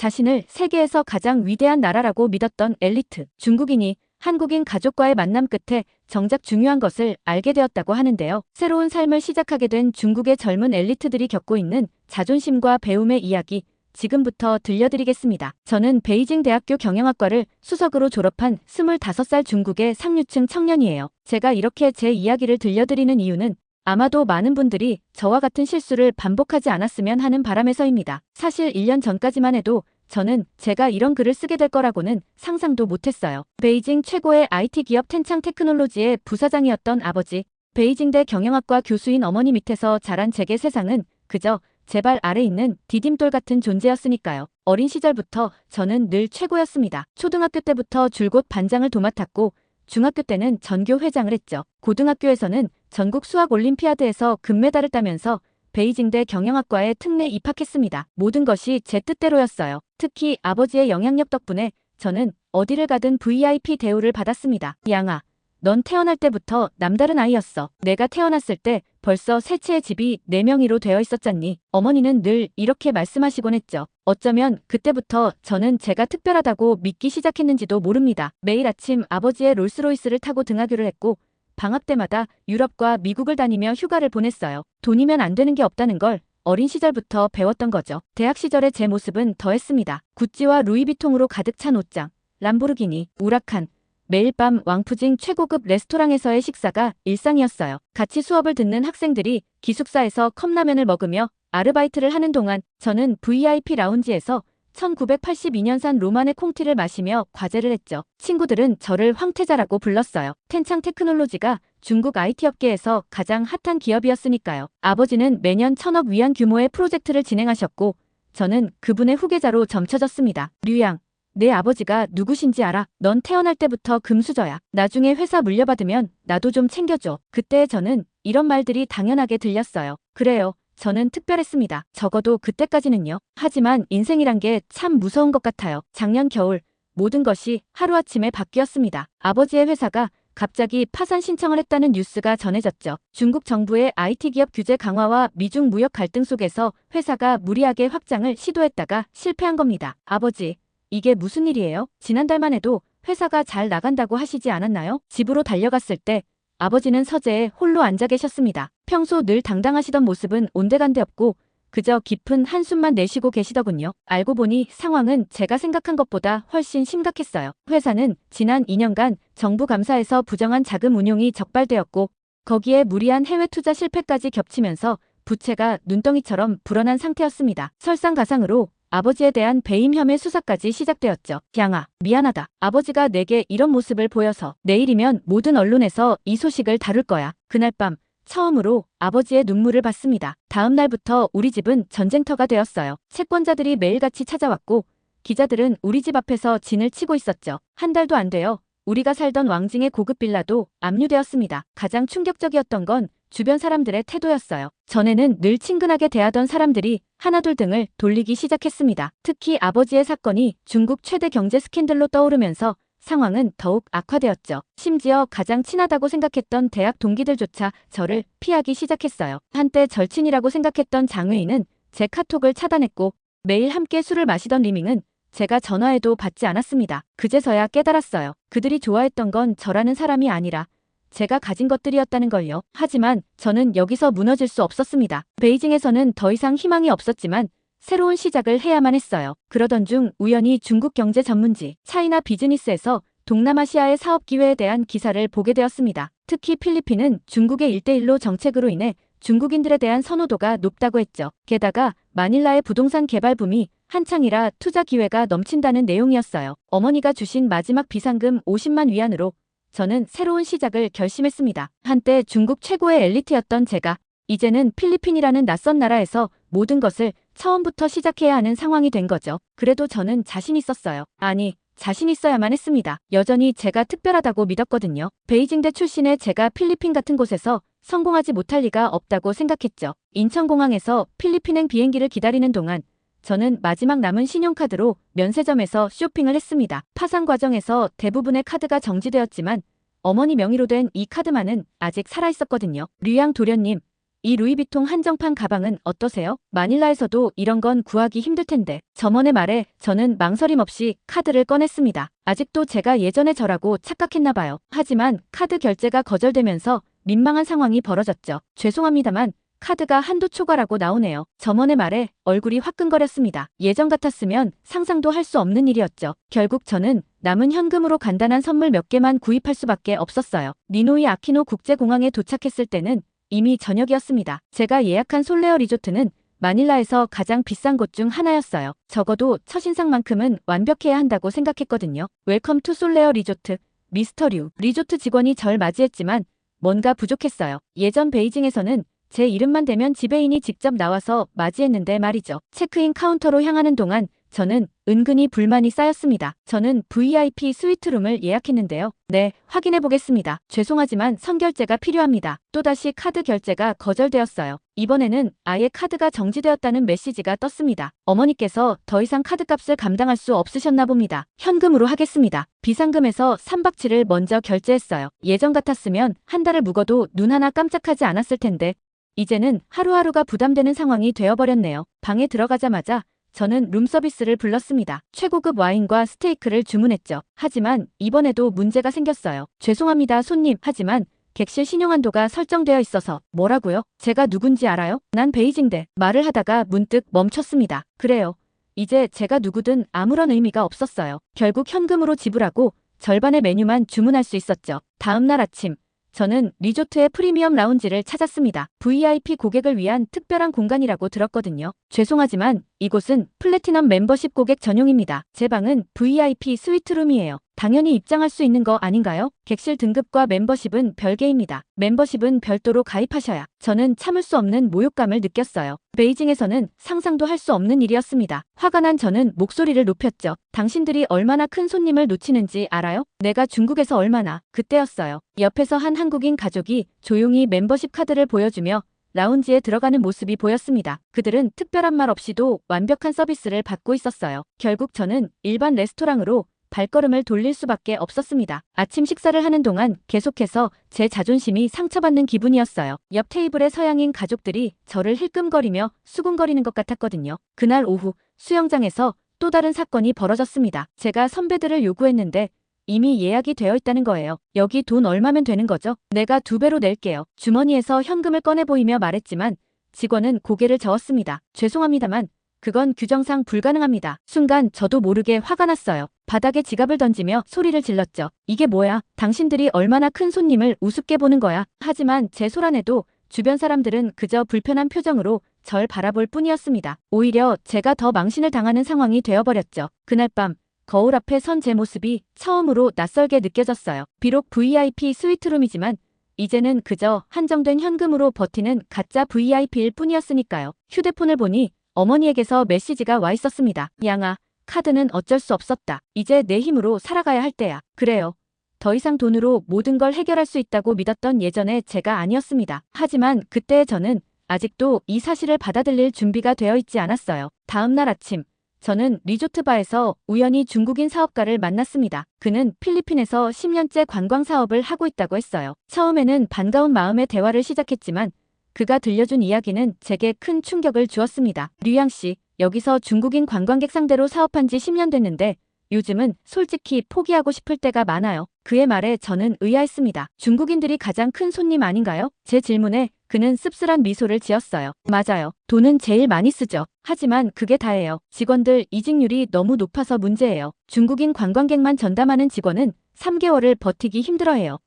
자신을 세계에서 가장 위대한 나라라고 믿었던 엘리트 중국인이 한국인 가족과의 만남 끝에 정작 중요한 것을 알게 되었다고 하는데요. 새로운 삶을 시작하게 된 중국의 젊은 엘리트들이 겪고 있는 자존심과 배움의 이야기 지금부터 들려드리겠습니다. 저는 베이징 대학교 경영학과를 수석으로 졸업한 25살 중국의 상류층 청년이에요. 제가 이렇게 제 이야기를 들려드리는 이유는 아마도 많은 분들이 저와 같은 실수를 반복하지 않았으면 하는 바람에서입니다. 사실 1년 전까지만 해도 저는 제가 이런 글을 쓰게 될 거라고는 상상도 못했어요. 베이징 최고의 IT 기업 텐창 테크놀로지의 부사장이었던 아버지, 베이징대 경영학과 교수인 어머니 밑에서 자란 제게 세상은 그저 제 발 아래 있는 디딤돌 같은 존재였으니까요. 어린 시절부터 저는 늘 최고였습니다. 초등학교 때부터 줄곧 반장을 도맡았고 중학교 때는 전교 회장을 했죠. 고등학교에서는 전국 수학 올림피아드에서 금메달을 따면서 베이징대 경영학과에 특례 입학했습니다. 모든 것이 제 뜻대로였어요. 특히 아버지의 영향력 덕분에 저는 어디를 가든 VIP 대우를 받았습니다. 양아, 넌 태어날 때부터 남다른 아이였어. 내가 태어났을 때 벌써 세 채의 집이 4명이로 되어 있었잖니. 어머니는 늘 이렇게 말씀하시곤 했죠. 어쩌면 그때부터 저는 제가 특별하다고 믿기 시작했는지도 모릅니다. 매일 아침 아버지의 롤스로이스를 타고 등하교를 했고 방학 때마다 유럽과 미국을 다니며 휴가를 보냈어요. 돈이면 안 되는 게 없다는 걸 어린 시절부터 배웠던 거죠. 대학 시절의 제 모습은 더했습니다. 구찌와 루이비통으로 가득 찬 옷장, 람보르기니, 우라칸, 매일 밤 왕푸징 최고급 레스토랑에서의 식사가 일상이었어요. 같이 수업을 듣는 학생들이 기숙사에서 컵라면을 먹으며 아르바이트를 하는 동안 저는 VIP 라운지에서 1982년산 로마네 콩티를 마시며 과제를 했죠. 친구들은 저를 황태자라고 불렀어요. 텐창 테크놀로지가 중국 IT 업계에서 가장 핫한 기업이었으니까요. 아버지는 매년 1000억 위안 규모의 프로젝트를 진행하셨고 저는 그분의 후계자로 점쳐졌습니다. 류양, 내 아버지가 누구신지 알아? 넌 태어날 때부터 금수저야. 나중에 회사 물려받으면 나도 좀 챙겨줘. 그때 저는 이런 말들이 당연하게 들렸어요. 그래요. 저는 특별했습니다. 적어도 그때까지는요. 하지만 인생이란 게 참 무서운 것 같아요. 작년 겨울 모든 것이 하루아침에 바뀌었습니다. 아버지의 회사가 갑자기 파산 신청을 했다는 뉴스가 전해졌죠. 중국 정부의 IT 기업 규제 강화와 미중 무역 갈등 속에서 회사가 무리하게 확장을 시도했다가 실패한 겁니다. 아버지, 이게 무슨 일이에요? 지난달만 해도 회사가 잘 나간다고 하시지 않았나요? 집으로 달려갔을 때 아버지는 서재에 홀로 앉아 계셨습니다. 평소 늘 당당하시던 모습은 온데간데 없고 그저 깊은 한숨만 내쉬고 계시더군요. 알고 보니 상황은 제가 생각한 것보다 훨씬 심각했어요. 회사는 지난 2년간 정부 감사에서 부정한 자금 운용이 적발되었고 거기에 무리한 해외 투자 실패까지 겹치면서 부채가 눈덩이처럼 불어난 상태였습니다. 설상가상으로 아버지에 대한 배임 혐의 수사까지 시작되었죠. 양아, 미안하다. 아버지가 내게 이런 모습을 보여서 내일이면 모든 언론에서 이 소식을 다룰 거야. 그날 밤 처음으로 아버지의 눈물을 봤습니다. 다음 날부터 우리 집은 전쟁터가 되었어요. 채권자들이 매일같이 찾아왔고 기자들은 우리 집 앞에서 진을 치고 있었죠. 한 달도 안 돼요. 우리가 살던 왕징의 고급 빌라도 압류되었습니다. 가장 충격적이었던 건 주변 사람들의 태도였어요. 전에는 늘 친근하게 대하던 사람들이 하나둘 등을 돌리기 시작했습니다. 특히 아버지의 사건이 중국 최대 경제 스캔들로 떠오르면서 상황은 더욱 악화되었죠. 심지어 가장 친하다고 생각했던 대학 동기들조차 저를 피하기 시작했어요. 한때 절친이라고 생각했던 장외인은 제 카톡을 차단했고 매일 함께 술을 마시던 리밍은 제가 전화해도 받지 않았습니다. 그제서야 깨달았어요. 그들이 좋아했던 건 저라는 사람이 아니라 제가 가진 것들이었다는 걸요. 하지만 저는 여기서 무너질 수 없었습니다. 베이징에서는 더 이상 희망이 없었지만 새로운 시작을 해야만 했어요. 그러던 중 우연히 중국 경제 전문지 차이나 비즈니스에서 동남아시아의 사업 기회에 대한 기사를 보게 되었습니다. 특히 필리핀은 중국의 1대1로 정책으로 인해 중국인들에 대한 선호도가 높다고 했죠. 게다가 마닐라의 부동산 개발 붐이 한창이라 투자 기회가 넘친다는 내용이었어요. 어머니가 주신 마지막 비상금 50만 위안으로 저는 새로운 시작을 결심했습니다. 한때 중국 최고의 엘리트였던 제가 이제는 필리핀이라는 낯선 나라에서 모든 것을 처음부터 시작해야 하는 상황이 된 거죠. 그래도 저는 자신 있었어요. 아니, 자신 있어야만 했습니다. 여전히 제가 특별하다고 믿었거든요. 베이징대 출신의 제가 필리핀 같은 곳에서 성공하지 못할 리가 없다고 생각했죠. 인천공항에서 필리핀행 비행기를 기다리는 동안 저는 마지막 남은 신용카드로 면세점에서 쇼핑을 했습니다. 파산 과정에서 대부분의 카드가 정지되었지만 어머니 명의로 된 이 카드만은 아직 살아있었거든요. 류양 도련님, 이 루이비통 한정판 가방은 어떠세요? 마닐라에서도 이런 건 구하기 힘들 텐데. 점원의 말에 저는 망설임 없이 카드를 꺼냈습니다. 아직도 제가 예전의 저라고 착각했나 봐요. 하지만 카드 결제가 거절되면서 민망한 상황이 벌어졌죠. 죄송합니다만 카드가 한도 초과라고 나오네요. 점원의 말에 얼굴이 화끈거렸습니다. 예전 같았으면 상상도 할 수 없는 일이었죠. 결국 저는 남은 현금으로 간단한 선물 몇 개만 구입할 수밖에 없었어요. 니노이 아키노 국제공항에 도착했을 때는 이미 저녁이었습니다. 제가 예약한 솔레어 리조트는 마닐라에서 가장 비싼 곳 중 하나였어요. 적어도 첫인상만큼은 완벽해야 한다고 생각했거든요. 웰컴 투 솔레어 리조트, 미스터 류. 리조트 직원이 절 맞이했지만 뭔가 부족했어요. 예전 베이징에서는 제 이름만 대면 지배인이 직접 나와서 맞이했는데 말이죠. 체크인 카운터로 향하는 동안 저는 은근히 불만이 쌓였습니다. 저는 VIP 스위트룸을 예약했는데요. 네, 확인해 보겠습니다. 죄송하지만 선결제가 필요합니다. 또다시 카드 결제가 거절되었어요. 이번에는 아예 카드가 정지되었다는 메시지가 떴습니다. 어머니께서 더 이상 카드값을 감당할 수 없으셨나 봅니다. 현금으로 하겠습니다. 비상금에서 3박 7일 먼저 결제했어요. 예전 같았으면 한 달을 묵어도 눈 하나 깜짝하지 않았을 텐데 이제는 하루하루가 부담되는 상황이 되어버렸네요. 방에 들어가자마자 저는 룸서비스를 불렀습니다. 최고급 와인과 스테이크를 주문했죠. 하지만 이번에도 문제가 생겼어요. 죄송합니다, 손님. 하지만 객실 신용한도가 설정되어 있어서. 뭐라고요? 제가 누군지 알아요? 난 베이징대. 말을 하다가 문득 멈췄습니다. 그래요. 이제 제가 누구든 아무런 의미가 없었어요. 결국 현금으로 지불하고 절반의 메뉴만 주문할 수 있었죠. 다음 날 아침 저는 리조트의 프리미엄 라운지를 찾았습니다. VIP 고객을 위한 특별한 공간이라고 들었거든요. 죄송하지만 이곳은 플래티넘 멤버십 고객 전용입니다. 제 방은 VIP 스위트룸이에요. 당연히 입장할 수 있는 거 아닌가요? 객실 등급과 멤버십은 별개입니다. 멤버십은 별도로 가입하셔야. 저는 참을 수 없는 모욕감을 느꼈어요. 베이징에서는 상상도 할 수 없는 일이었습니다. 화가 난 저는 목소리를 높였죠. 당신들이 얼마나 큰 손님을 놓치는지 알아요? 내가 중국에서 얼마나. 그때였어요. 옆에서 한 한국인 가족이 조용히 멤버십 카드를 보여주며 라운지에 들어가는 모습이 보였습니다. 그들은 특별한 말 없이도 완벽한 서비스를 받고 있었어요. 결국 저는 일반 레스토랑으로 발걸음을 돌릴 수밖에 없었습니다. 아침 식사를 하는 동안 계속해서 제 자존심이 상처받는 기분이었어요. 옆 테이블의 서양인 가족들이 저를 힐끔거리며 수군거리는 것 같았거든요. 그날 오후 수영장에서 또 다른 사건이 벌어졌습니다. 제가 선배들을 요구했는데 이미 예약이 되어 있다는 거예요. 여기 돈 얼마면 되는 거죠? 내가 2배로 낼게요. 주머니에서 현금을 꺼내 보이며 말했지만 직원은 고개를 저었습니다. 죄송합니다만 그건 규정상 불가능합니다. 순간 저도 모르게 화가 났어요. 바닥에 지갑을 던지며 소리를 질렀죠. 이게 뭐야? 당신들이 얼마나 큰 손님을 우습게 보는 거야. 하지만 제 소란에도 주변 사람들은 그저 불편한 표정으로 절 바라볼 뿐이었습니다. 오히려 제가 더 망신을 당하는 상황이 되어버렸죠. 그날 밤 거울 앞에 선 제 모습이 처음으로 낯설게 느껴졌어요. 비록 VIP 스위트룸이지만 이제는 그저 한정된 현금으로 버티는 가짜 VIP일 뿐이었으니까요. 휴대폰을 보니 어머니에게서 메시지가 와 있었습니다. 양아, 카드는 어쩔 수 없었다. 이제 내 힘으로 살아가야 할 때야. 그래요. 더 이상 돈으로 모든 걸 해결할 수 있다고 믿었던 예전의 제가 아니었습니다. 하지만 그때의 저는 아직도 이 사실을 받아들일 준비가 되어 있지 않았어요. 다음 날 아침 저는 리조트 바에서 우연히 중국인 사업가를 만났습니다. 그는 필리핀에서 10년째 관광 사업을 하고 있다고 했어요. 처음에는 반가운 마음에 대화를 시작했지만 그가 들려준 이야기는 제게 큰 충격을 주었습니다. 류양 씨, 여기서 중국인 관광객 상대로 사업한 지 10년 됐는데 요즘은 솔직히 포기하고 싶을 때가 많아요. 그의 말에 저는 의아했습니다. 중국인들이 가장 큰 손님 아닌가요? 제 질문에 그는 씁쓸한 미소를 지었어요. 맞아요. 돈은 제일 많이 쓰죠. 하지만 그게 다예요. 직원들 이직률이 너무 높아서 문제예요. 중국인 관광객만 전담하는 직원은 3개월을 버티기 힘들어해요.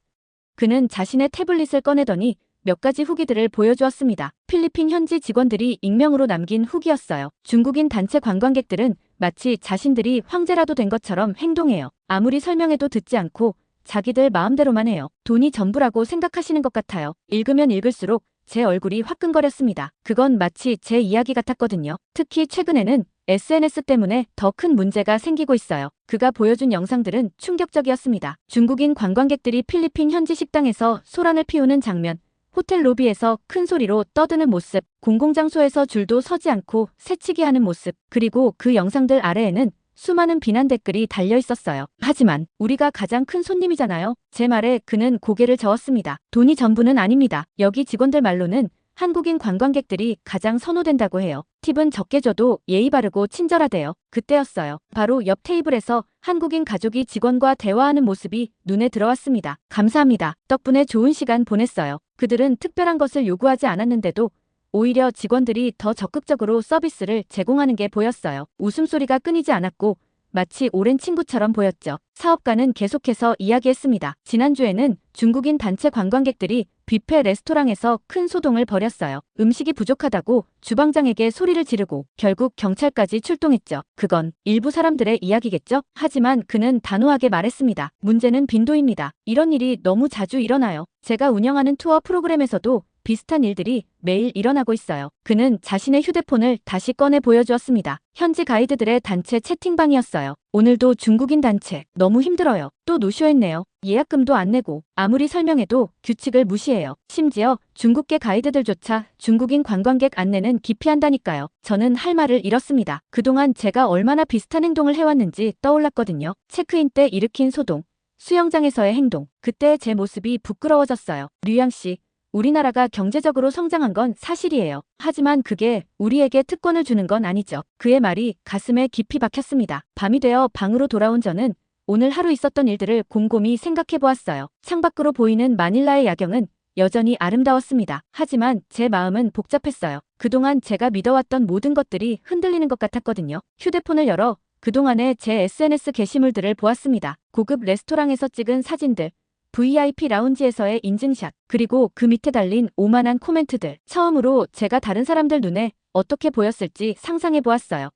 그는 자신의 태블릿을 꺼내더니 몇 가지 후기들을 보여주었습니다. 필리핀 현지 직원들이 익명으로 남긴 후기였어요. 중국인 단체 관광객들은 마치 자신들이 황제라도 된 것처럼 행동해요. 아무리 설명해도 듣지 않고 자기들 마음대로만 해요. 돈이 전부라고 생각하시는 것 같아요. 읽으면 읽을수록 제 얼굴이 화끈거렸습니다. 그건 마치 제 이야기 같았거든요. 특히 최근에는 SNS 때문에 더 큰 문제가 생기고 있어요. 그가 보여준 영상들은 충격적이었습니다. 중국인 관광객들이 필리핀 현지 식당에서 소란을 피우는 장면, 호텔 로비에서 큰 소리로 떠드는 모습, 공공장소에서 줄도 서지 않고 새치기 하는 모습, 그리고 그 영상들 아래에는 수많은 비난 댓글이 달려 있었어요. 하지만 우리가 가장 큰 손님이잖아요. 제 말에 그는 고개를 저었습니다. 돈이 전부는 아닙니다. 여기 직원들 말로는 한국인 관광객들이 가장 선호된다고 해요. 팁은 적게 줘도 예의 바르고 친절하대요. 그때였어요. 바로 옆 테이블에서 한국인 가족이 직원과 대화하는 모습이 눈에 들어왔습니다. 감사합니다. 덕분에 좋은 시간 보냈어요. 그들은 특별한 것을 요구하지 않았는데도 오히려 직원들이 더 적극적으로 서비스를 제공하는 게 보였어요. 웃음소리가 끊이지 않았고 마치 오랜 친구처럼 보였죠. 사업가는 계속해서 이야기했습니다. 지난주에는 중국인 단체 관광객들이 뷔페 레스토랑에서 큰 소동을 벌였어요. 음식이 부족하다고 주방장에게 소리를 지르고 결국 경찰까지 출동했죠. 그건 일부 사람들의 이야기겠죠? 하지만 그는 단호하게 말했습니다. 문제는 빈도입니다. 이런 일이 너무 자주 일어나요. 제가 운영하는 투어 프로그램에서도 비슷한 일들이 매일 일어나고 있어요. 그는 자신의 휴대폰을 다시 꺼내 보여주었습니다. 현지 가이드들의 단체 채팅방이었어요. 오늘도 중국인 단체 너무 힘들어요. 또 노쇼했네요. 예약금도 안 내고 아무리 설명해도 규칙을 무시해요. 심지어 중국계 가이드들조차 중국인 관광객 안내는 기피한다니까요. 저는 할 말을 잃었습니다. 그동안 제가 얼마나 비슷한 행동을 해왔는지 떠올랐거든요. 체크인 때 일으킨 소동, 수영장에서의 행동, 그때의 제 모습이 부끄러워졌어요. 류양 씨, 우리나라가 경제적으로 성장한 건 사실이에요. 하지만 그게 우리에게 특권을 주는 건 아니죠. 그의 말이 가슴에 깊이 박혔습니다. 밤이 되어 방으로 돌아온 저는 오늘 하루 있었던 일들을 곰곰이 생각해 보았어요. 창밖으로 보이는 마닐라의 야경은 여전히 아름다웠습니다. 하지만 제 마음은 복잡했어요. 그동안 제가 믿어왔던 모든 것들이 흔들리는 것 같았거든요. 휴대폰을 열어 그동안의 제 SNS 게시물들을 보았습니다. 고급 레스토랑에서 찍은 사진들, VIP 라운지에서의 인증샷, 그리고 그 밑에 달린 오만한 코멘트들. 처음으로 제가 다른 사람들 눈에 어떻게 보였을지 상상해 보았어요.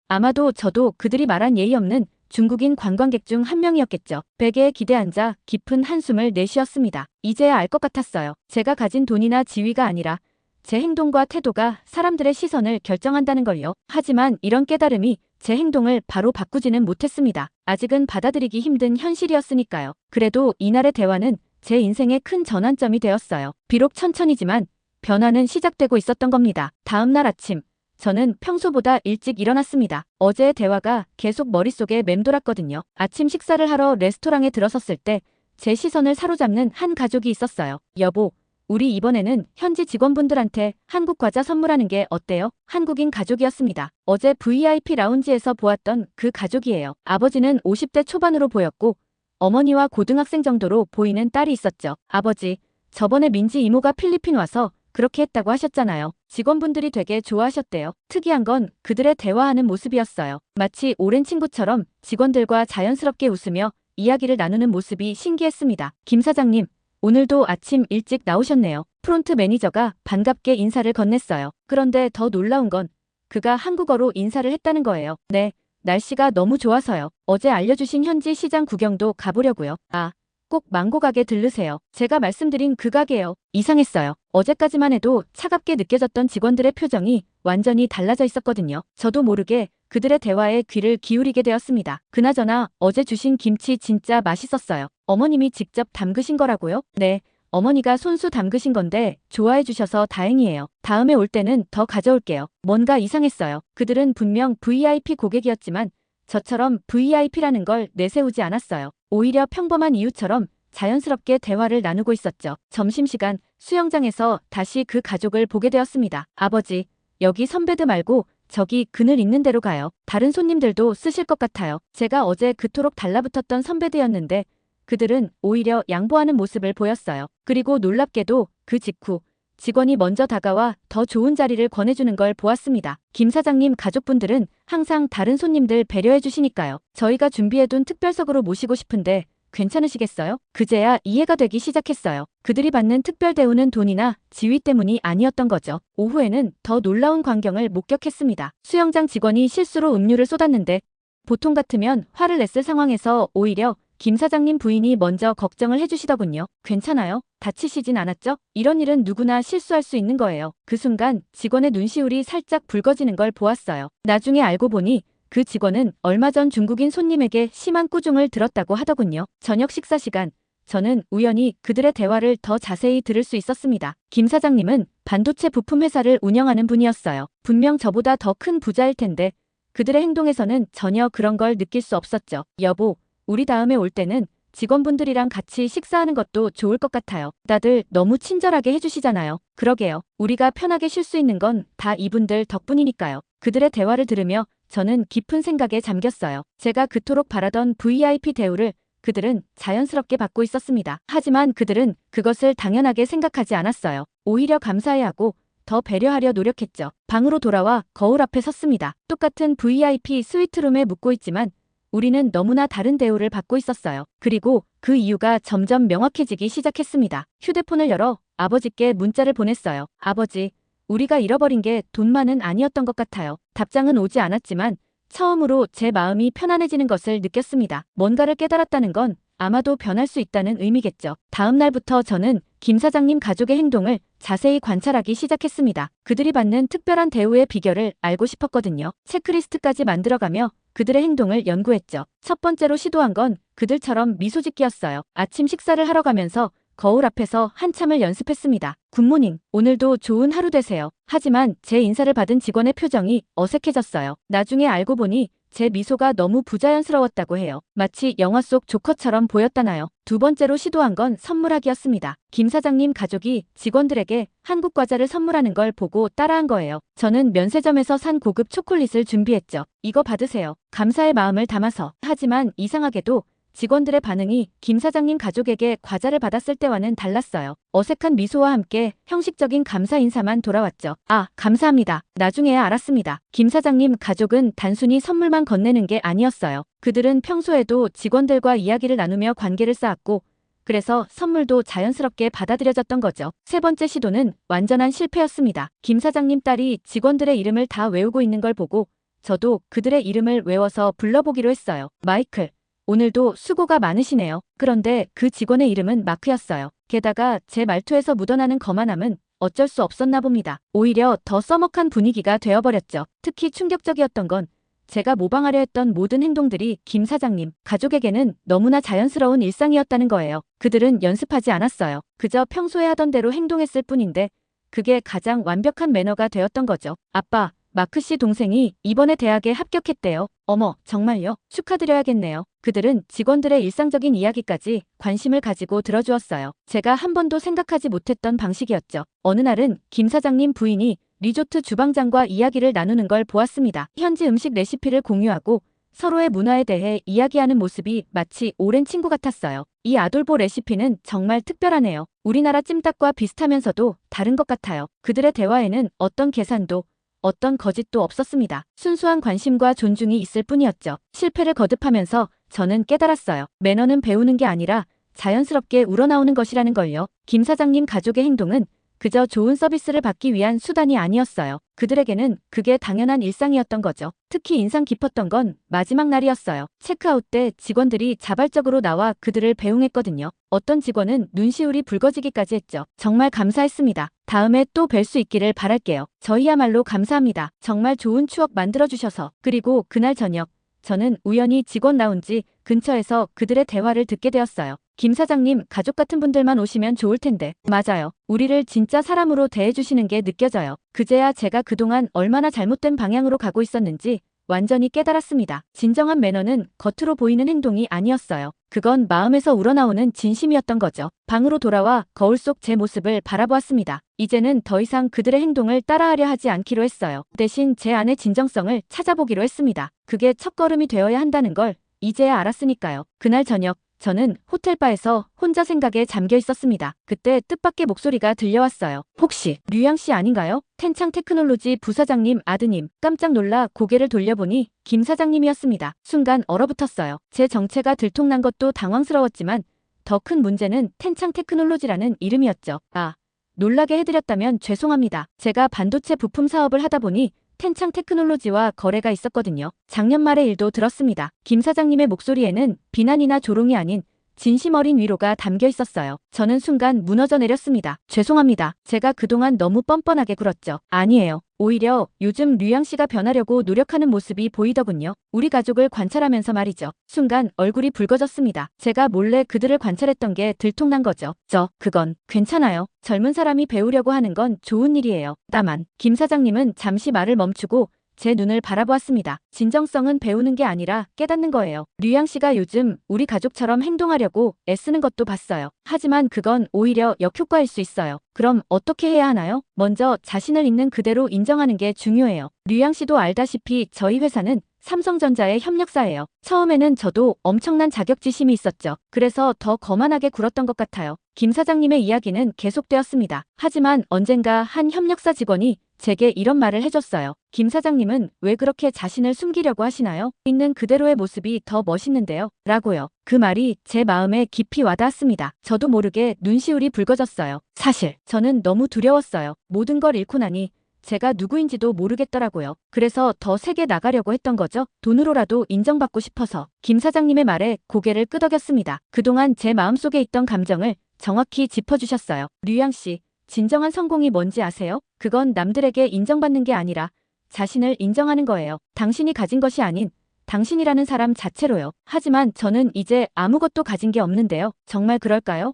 아마도 저도 그들이 말한 예의 없는 중국인 관광객 중 한 명이었겠죠. 베개에 기대 앉아 깊은 한숨을 내쉬었습니다. 이제야 알 것 같았어요. 제가 가진 돈이나 지위가 아니라 제 행동과 태도가 사람들의 시선을 결정한다는 걸요. 하지만 이런 깨달음이 제 행동을 바로 바꾸지는 못했습니다. 아직은 받아들이기 힘든 현실이었으니까요. 그래도 이날의 대화는 제 인생의 큰 전환점이 되었어요. 비록 천천히지만 변화는 시작되고 있었던 겁니다. 다음 날 아침, 저는 평소보다 일찍 일어났습니다. 어제의 대화가 계속 머릿속에 맴돌았거든요. 아침 식사를 하러 레스토랑에 들어섰을 때 제 시선을 사로잡는 한 가족이 있었어요. 여보, 우리 이번에는 현지 직원분들한테 한국 과자 선물하는 게 어때요? 한국인 가족이었습니다. 어제 VIP 라운지에서 보았던 그 가족이에요. 아버지는 50대 초반으로 보였고 어머니와 고등학생 정도로 보이는 딸이 있었죠. 아버지, 저번에 민지 이모가 필리핀 와서 그렇게 했다고 하셨잖아요. 직원분들이 되게 좋아하셨대요. 특이한 건 그들의 대화하는 모습이었어요. 마치 오랜 친구처럼 직원들과 자연스럽게 웃으며 이야기를 나누는 모습이 신기했습니다. 김 사장님, 오늘도 아침 일찍 나오셨네요. 프론트 매니저가 반갑게 인사를 건넸어요. 그런데 더 놀라운 건 그가 한국어로 인사를 했다는 거예요. 네, 날씨가 너무 좋아서요. 어제 알려주신 현지 시장 구경도 가보려고요. 아, 꼭 망고 가게 들르세요. 제가 말씀드린 그 가게요. 이상했어요. 어제까지만 해도 차갑게 느껴졌던 직원들의 표정이 완전히 달라져 있었거든요. 저도 모르게 그들의 대화에 귀를 기울이게 되었습니다. 그나저나 어제 주신 김치 진짜 맛있었어요. 어머님이 직접 담그신 거라고요? 네, 어머니가 손수 담그신 건데 좋아해 주셔서 다행이에요. 다음에 올 때는 더 가져올게요. 뭔가 이상했어요. 그들은 분명 VIP 고객이었지만 저처럼 VIP라는 걸 내세우지 않았어요. 오히려 평범한 이웃처럼 자연스럽게 대화를 나누고 있었죠. 점심시간 수영장에서 다시 그 가족을 보게 되었습니다. 아버지, 여기 선베드 말고 저기 그늘 있는 데로 가요. 다른 손님들도 쓰실 것 같아요. 제가 어제 그토록 달라붙었던 선베드였는데 그들은 오히려 양보하는 모습을 보였어요. 그리고 놀랍게도 그 직후 직원이 먼저 다가와 더 좋은 자리를 권해주는 걸 보았습니다. 김 사장님 가족분들은 항상 다른 손님들 배려해 주시니까요. 저희가 준비해둔 특별석으로 모시고 싶은데 괜찮으시겠어요? 그제야 이해가 되기 시작했어요. 그들이 받는 특별 대우는 돈이나 지위 때문이 아니었던 거죠. 오후에는 더 놀라운 광경을 목격했습니다. 수영장 직원이 실수로 음료를 쏟았는데 보통 같으면 화를 냈을 상황에서 오히려 김 사장님 부인이 먼저 걱정을 해주시더군요. 괜찮아요? 다치시진 않았죠? 이런 일은 누구나 실수할 수 있는 거예요. 그 순간 직원의 눈시울이 살짝 붉어지는 걸 보았어요. 나중에 알고 보니 그 직원은 얼마 전 중국인 손님에게 심한 꾸중을 들었다고 하더군요. 저녁 식사 시간, 저는 우연히 그들의 대화를 더 자세히 들을 수 있었습니다. 김 사장님은 반도체 부품 회사를 운영하는 분이었어요. 분명 저보다 더 큰 부자일 텐데 그들의 행동에서는 전혀 그런 걸 느낄 수 없었죠. 여보, 우리 다음에 올 때는 직원분들이랑 같이 식사하는 것도 좋을 것 같아요. 다들 너무 친절하게 해주시잖아요. 그러게요. 우리가 편하게 쉴 수 있는 건 다 이분들 덕분이니까요. 그들의 대화를 들으며 저는 깊은 생각에 잠겼어요. 제가 그토록 바라던 VIP 대우를 그들은 자연스럽게 받고 있었습니다. 하지만 그들은 그것을 당연하게 생각하지 않았어요. 오히려 감사해하고 더 배려하려 노력했죠. 방으로 돌아와 거울 앞에 섰습니다. 똑같은 VIP 스위트룸에 묵고 있지만 우리는 너무나 다른 대우를 받고 있었어요. 그리고 그 이유가 점점 명확해지기 시작했습니다. 휴대폰을 열어 아버지께 문자를 보냈어요. 아버지, 우리가 잃어버린 게 돈만은 아니었던 것 같아요. 답장은 오지 않았지만 처음으로 제 마음이 편안해지는 것을 느꼈습니다. 뭔가를 깨달았다는 건 아마도 변할 수 있다는 의미겠죠. 다음 날부터 저는 김 사장님 가족의 행동을 자세히 관찰하기 시작했습니다. 그들이 받는 특별한 대우의 비결을 알고 싶었거든요. 체크리스트까지 만들어가며 그들의 행동을 연구했죠. 첫 번째로 시도한 건 그들처럼 미소 짓기였어요. 아침 식사를 하러 가면서 거울 앞에서 한참을 연습했습니다. 굿모닝, 오늘도 좋은 하루 되세요. 하지만 제 인사를 받은 직원의 표정이 어색해졌어요. 나중에 알고 보니 제 미소가 너무 부자연스러웠다고 해요. 마치 영화 속 조커처럼 보였다나요. 두 번째로 시도한 건 선물하기였습니다. 김 사장님 가족이 직원들에게 한국 과자를 선물하는 걸 보고 따라한 거예요. 저는 면세점에서 산 고급 초콜릿을 준비했죠. 이거 받으세요. 감사의 마음을 담아서. 하지만 이상하게도 직원들의 반응이 김 사장님 가족에게 과자를 받았을 때와는 달랐어요. 어색한 미소와 함께 형식적인 감사 인사만 돌아왔죠. 아, 감사합니다. 나중에야 알았습니다. 김 사장님 가족은 단순히 선물만 건네는 게 아니었어요. 그들은 평소에도 직원들과 이야기를 나누며 관계를 쌓았고, 그래서 선물도 자연스럽게 받아들여졌던 거죠. 세 번째 시도는 완전한 실패였습니다. 김 사장님 딸이 직원들의 이름을 다 외우고 있는 걸 보고 저도 그들의 이름을 외워서 불러보기로 했어요. 마이클, 오늘도 수고가 많으시네요. 그런데 그 직원의 이름은 마크였어요. 게다가 제 말투에서 묻어나는 거만함은 어쩔 수 없었나 봅니다. 오히려 더 서먹한 분위기가 되어버렸죠. 특히 충격적이었던 건 제가 모방하려 했던 모든 행동들이 김 사장님 가족에게는 너무나 자연스러운 일상이었다는 거예요. 그들은 연습하지 않았어요. 그저 평소에 하던 대로 행동했을 뿐인데 그게 가장 완벽한 매너가 되었던 거죠. 아빠, 마크 씨 동생이 이번에 대학에 합격했대요. 어머, 정말요? 축하드려야겠네요. 그들은 직원들의 일상적인 이야기까지 관심을 가지고 들어주었어요. 제가 한 번도 생각하지 못했던 방식이었죠. 어느 날은 김 사장님 부인이 리조트 주방장과 이야기를 나누는 걸 보았습니다. 현지 음식 레시피를 공유하고 서로의 문화에 대해 이야기하는 모습이 마치 오랜 친구 같았어요. 이 아돌보 레시피는 정말 특별하네요. 우리나라 찜닭과 비슷하면서도 다른 것 같아요. 그들의 대화에는 어떤 계산도 어떤 거짓도 없었습니다. 순수한 관심과 존중이 있을 뿐이었죠. 실패를 거듭하면서 저는 깨달았어요. 매너는 배우는 게 아니라 자연스럽게 우러나오는 것이라는 걸요. 김 사장님 가족의 행동은 그저 좋은 서비스를 받기 위한 수단이 아니었어요. 그들에게는 그게 당연한 일상이었던 거죠. 특히 인상 깊었던 건 마지막 날이었어요. 체크아웃 때 직원들이 자발적으로 나와 그들을 배웅했거든요. 어떤 직원은 눈시울이 붉어지기까지 했죠. 정말 감사했습니다. 다음에 또 뵐 수 있기를 바랄게요. 저희야말로 감사합니다. 정말 좋은 추억 만들어주셔서. 그리고 그날 저녁 저는 우연히 직원 라운지 근처에서 그들의 대화를 듣게 되었어요. 김 사장님 가족 같은 분들만 오시면 좋을 텐데. 맞아요. 우리를 진짜 사람으로 대해주시는 게 느껴져요. 그제야 제가 그동안 얼마나 잘못된 방향으로 가고 있었는지 완전히 깨달았습니다. 진정한 매너는 겉으로 보이는 행동이 아니었어요. 그건 마음에서 우러나오는 진심이었던 거죠. 방으로 돌아와 거울 속 제 모습을 바라보았습니다. 이제는 더 이상 그들의 행동을 따라하려 하지 않기로 했어요. 대신 제 안의 진정성을 찾아보기로 했습니다. 그게 첫걸음이 되어야 한다는 걸 이제야 알았으니까요. 그날 저녁 저는 호텔바에서 혼자 생각에 잠겨 있었습니다. 그때 뜻밖의 목소리가 들려왔어요. 혹시 류양 씨 아닌가요? 텐창 테크놀로지 부사장님 아드님. 깜짝 놀라 고개를 돌려보니 김 사장님이었습니다. 순간 얼어붙었어요. 제 정체가 들통난 것도 당황스러웠지만 더 큰 문제는 텐창 테크놀로지라는 이름이었죠. 아, 놀라게 해드렸다면 죄송합니다. 제가 반도체 부품 사업을 하다 보니 텐창 테크놀로지와 거래가 있었거든요. 작년 말의 일도 들었습니다. 김 사장님의 목소리에는 비난이나 조롱이 아닌 진심 어린 위로가 담겨 있었어요. 저는 순간 무너져 내렸습니다. 죄송합니다. 제가 그동안 너무 뻔뻔하게 굴었죠. 아니에요. 오히려 요즘 류양 씨가 변하려고 노력하는 모습이 보이더군요. 우리 가족을 관찰하면서 말이죠. 순간 얼굴이 붉어졌습니다. 제가 몰래 그들을 관찰했던 게 들통난 거죠. 그건 괜찮아요. 젊은 사람이 배우려고 하는 건 좋은 일이에요. 다만 김 사장님은 잠시 말을 멈추고 제 눈을 바라보았습니다. 진정성은 배우는 게 아니라 깨닫는 거예요. 류양 씨가 요즘 우리 가족처럼 행동하려고 애쓰는 것도 봤어요. 하지만 그건 오히려 역효과일 수 있어요. 그럼 어떻게 해야 하나요? 먼저 자신을 있는 그대로 인정하는 게 중요해요. 류양 씨도 알다시피 저희 회사는 삼성전자의 협력사예요. 처음에는 저도 엄청난 자격지심이 있었죠. 그래서 더 거만하게 굴었던 것 같아요. 김 사장님의 이야기는 계속되었습니다. 하지만 언젠가 한 협력사 직원이 제게 이런 말을 해줬어요. 김 사장님은 왜 그렇게 자신을 숨기려고 하시나요? 있는 그대로의 모습이 더 멋있는데요. 라고요. 그 말이 제 마음에 깊이 와닿았습니다. 저도 모르게 눈시울이 붉어졌어요. 사실 저는 너무 두려웠어요. 모든 걸 잃고 나니 제가 누구인지도 모르겠더라고요. 그래서 더 세게 나가려고 했던 거죠. 돈으로라도 인정받고 싶어서. 김 사장님의 말에 고개를 끄덕였습니다. 그동안 제 마음속에 있던 감정을 정확히 짚어주셨어요. 류양 씨, 진정한 성공이 뭔지 아세요? 그건 남들에게 인정받는 게 아니라 자신을 인정하는 거예요. 당신이 가진 것이 아닌 당신이라는 사람 자체로요. 하지만 저는 이제 아무것도 가진 게 없는데요. 정말 그럴까요?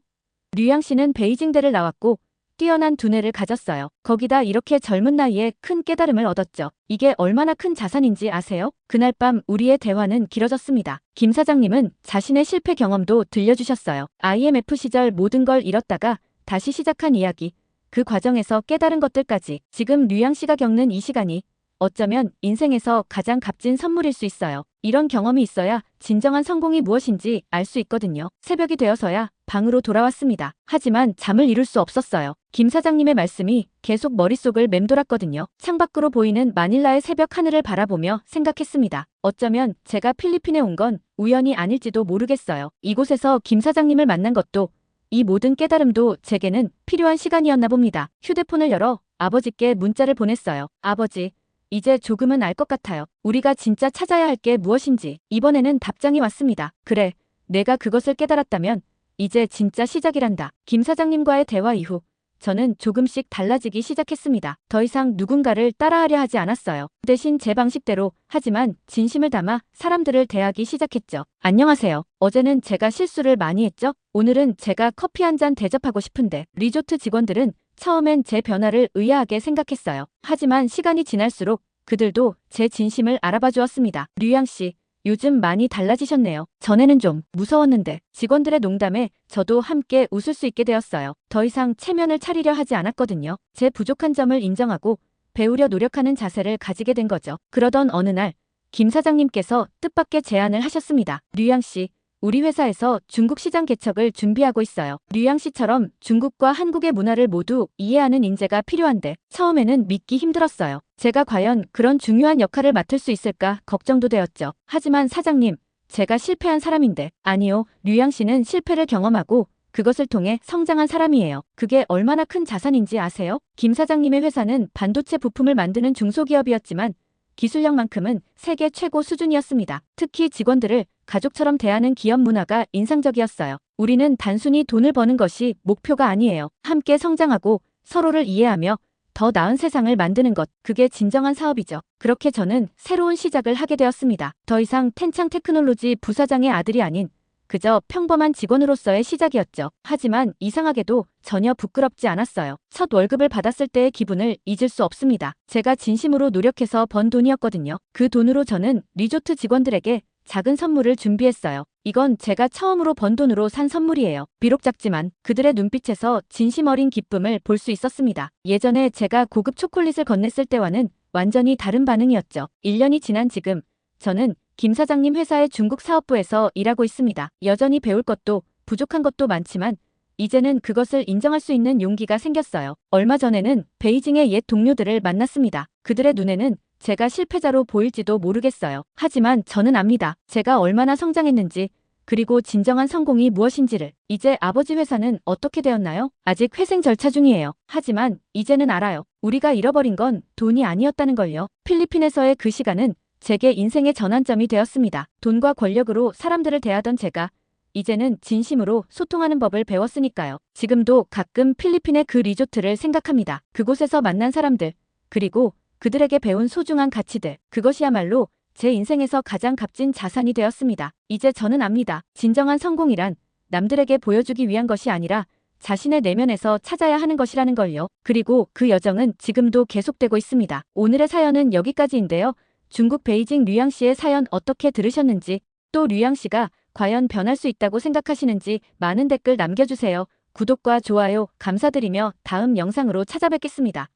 류양 씨는 베이징대를 나왔고 뛰어난 두뇌를 가졌어요. 거기다 이렇게 젊은 나이에 큰 깨달음을 얻었죠. 이게 얼마나 큰 자산인지 아세요? 그날 밤 우리의 대화는 길어졌습니다. 김 사장님은 자신의 실패 경험도 들려주셨어요. IMF 시절 모든 걸 잃었다가 다시 시작한 이야기, 그 과정에서 깨달은 것들까지. 지금 류양 씨가 겪는 이 시간이 어쩌면 인생에서 가장 값진 선물일 수 있어요. 이런 경험이 있어야 진정한 성공이 무엇인지 알 수 있거든요. 새벽이 되어서야 방으로 돌아왔습니다. 하지만 잠을 이룰 수 없었어요. 김 사장님의 말씀이 계속 머릿속을 맴돌았거든요. 창밖으로 보이는 마닐라의 새벽 하늘을 바라보며 생각했습니다. 어쩌면 제가 필리핀에 온 건 우연이 아닐지도 모르겠어요. 이곳에서 김 사장님을 만난 것도, 이 모든 깨달음도 제게는 필요한 시간이었나 봅니다. 휴대폰을 열어 아버지께 문자를 보냈어요. 아버지, 이제 조금은 알 것 같아요. 우리가 진짜 찾아야 할 게 무엇인지. 이번에는 답장이 왔습니다. 그래, 내가 그것을 깨달았다면 이제 진짜 시작이란다. 김 사장님과의 대화 이후 저는 조금씩 달라지기 시작했습니다. 더 이상 누군가를 따라하려 하지 않았어요. 대신 제 방식대로, 하지만 진심을 담아 사람들을 대하기 시작했죠. 안녕하세요. 어제는 제가 실수를 많이 했죠? 오늘은 제가 커피 한 잔 대접하고 싶은데. 리조트 직원들은 처음엔 제 변화를 의아하게 생각했어요. 하지만 시간이 지날수록 그들도 제 진심을 알아봐 주었습니다. 류양 씨, 요즘 많이 달라지셨네요. 전에는 좀 무서웠는데. 직원들의 농담에 저도 함께 웃을 수 있게 되었어요. 더 이상 체면을 차리려 하지 않았거든요. 제 부족한 점을 인정하고 배우려 노력하는 자세를 가지게 된 거죠. 그러던 어느 날 김 사장님께서 뜻밖의 제안을 하셨습니다. 류양 씨, 우리 회사에서 중국 시장 개척을 준비하고 있어요. 류양 씨처럼 중국과 한국의 문화를 모두 이해하는 인재가 필요한데 처음에는 믿기 힘들었어요. 제가 과연 그런 중요한 역할을 맡을 수 있을까 걱정도 되었죠. 하지만 사장님, 제가 실패한 사람인데. 아니요, 류양 씨는 실패를 경험하고 그것을 통해 성장한 사람이에요. 그게 얼마나 큰 자산인지 아세요? 김 사장님의 회사는 반도체 부품을 만드는 중소기업이었지만 기술력만큼은 세계 최고 수준이었습니다. 특히 직원들을 가족처럼 대하는 기업 문화가 인상적이었어요. 우리는 단순히 돈을 버는 것이 목표가 아니에요. 함께 성장하고 서로를 이해하며 더 나은 세상을 만드는 것, 그게 진정한 사업이죠. 그렇게 저는 새로운 시작을 하게 되었습니다. 더 이상 텐창 테크놀로지 부사장의 아들이 아닌 그저 평범한 직원으로서의 시작이었죠. 하지만 이상하게도 전혀 부끄럽지 않았어요. 첫 월급을 받았을 때의 기분을 잊을 수 없습니다. 제가 진심으로 노력해서 번 돈이었거든요. 그 돈으로 저는 리조트 직원들에게 작은 선물을 준비했어요. 이건 제가 처음으로 번 돈으로 산 선물이에요. 비록 작지만 그들의 눈빛에서 진심 어린 기쁨을 볼 수 있었습니다. 예전에 제가 고급 초콜릿을 건넸을 때와는 완전히 다른 반응이었죠. 1년이 지난 지금 저는 김 사장님 회사의 중국 사업부에서 일하고 있습니다. 여전히 배울 것도 부족한 것도 많지만 이제는 그것을 인정할 수 있는 용기가 생겼어요. 얼마 전에는 베이징의 옛 동료들을 만났습니다. 그들의 눈에는 제가 실패자로 보일지도 모르겠어요. 하지만 저는 압니다. 제가 얼마나 성장했는지, 그리고 진정한 성공이 무엇인지를. 이제 아버지 회사는 어떻게 되었나요? 아직 회생 절차 중이에요. 하지만 이제는 알아요. 우리가 잃어버린 건 돈이 아니었다는 걸요. 필리핀에서의 그 시간은 제게 인생의 전환점이 되었습니다. 돈과 권력으로 사람들을 대하던 제가 이제는 진심으로 소통하는 법을 배웠으니까요. 지금도 가끔 필리핀의 그 리조트를 생각합니다. 그곳에서 만난 사람들, 그리고 그들에게 배운 소중한 가치들, 그것이야말로 제 인생에서 가장 값진 자산이 되었습니다. 이제 저는 압니다. 진정한 성공이란 남들에게 보여주기 위한 것이 아니라 자신의 내면에서 찾아야 하는 것이라는 걸요. 그리고 그 여정은 지금도 계속되고 있습니다. 오늘의 사연은 여기까지인데요. 중국 베이징 류양 씨의 사연 어떻게 들으셨는지, 또 류양 씨가 과연 변할 수 있다고 생각하시는지 많은 댓글 남겨주세요. 구독과 좋아요 감사드리며 다음 영상으로 찾아뵙겠습니다.